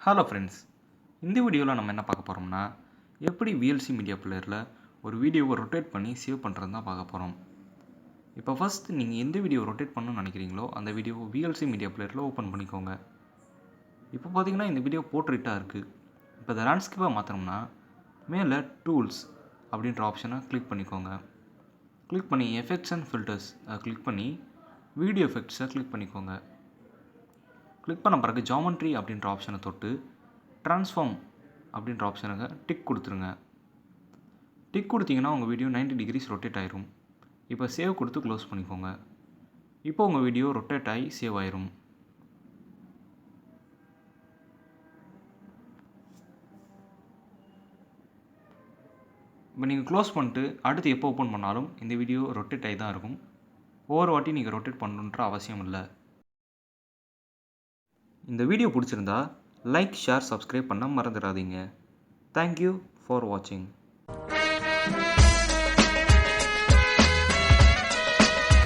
Hello friends, இந்த வீடியோவில் நம்ம என்ன பார்க்க போகிறோம்னா எப்படி VLC மீடியா பிளேயரில் ஒரு வீடியோவை ரொட்டேட் பண்ணி சேவ் பண்ணுறது தான் பார்க்க போகிறோம். இப்போ ஃபர்ஸ்ட் நீங்கள் எந்த வீடியோ ரொட்டேட் பண்ணணும்னு நினைக்கிறீங்களோ அந்த வீடியோவை VLC மீடியா பிளேயரில் ஓப்பன் பண்ணிக்கோங்க. இப்போ பார்த்தீங்கன்னா இந்த வீடியோ போர்ட்ரேட்டாக இருக்குது. இப்போ இந்த லேண்ட்ஸ்கேப்பை மாற்றணும்னா மேலே டூல்ஸ் அப்படின்ற ஆப்ஷனை கிளிக் பண்ணிக்கோங்க. கிளிக் பண்ணி எஃபெக்ட்ஸ் அண்ட் ஃபில்டர்ஸ் அதை கிளிக் பண்ணி வீடியோ எஃபெக்ட்ஸை கிளிக் பண்ணிக்கோங்க. கிளிக் பண்ண பிறகு ஜாமெண்ட்ரி அப்படின்ற ஆப்ஷனை தொட்டு ட்ரான்ஸ்ஃபார்ம் அப்படின்ற ஆப்ஷனுக்கு டிக் கொடுத்துருங்க. டிக் கொடுத்தீங்கன்னா உங்கள் வீடியோ 90 டிகிரிஸ் ரொட்டேட் ஆயிரும். இப்போ சேவ் கொடுத்து க்ளோஸ் பண்ணிக்கோங்க. இப்போ உங்கள் வீடியோ ரொட்டேட் ஆகி சேவ் ஆயிரும். இப்போ நீங்கள் க்ளோஸ் பண்ணிட்டு அடுத்து எப்போ ஓப்பன் பண்ணாலும் இந்த வீடியோ ரொட்டேட் ஆகி தான் இருக்கும். ஒவ்வொரு வாட்டி நீங்கள் ரொட்டேட் பண்ணணுன்ற அவசியம் இல்லை. இந்த வீடியோ பிடிச்சிருந்தா லைக், ஷேர், சப்ஸ்கிரைப் பண்ண மறந்துடாதீங்க. தேங்க்யூ ஃபார் வாட்சிங்.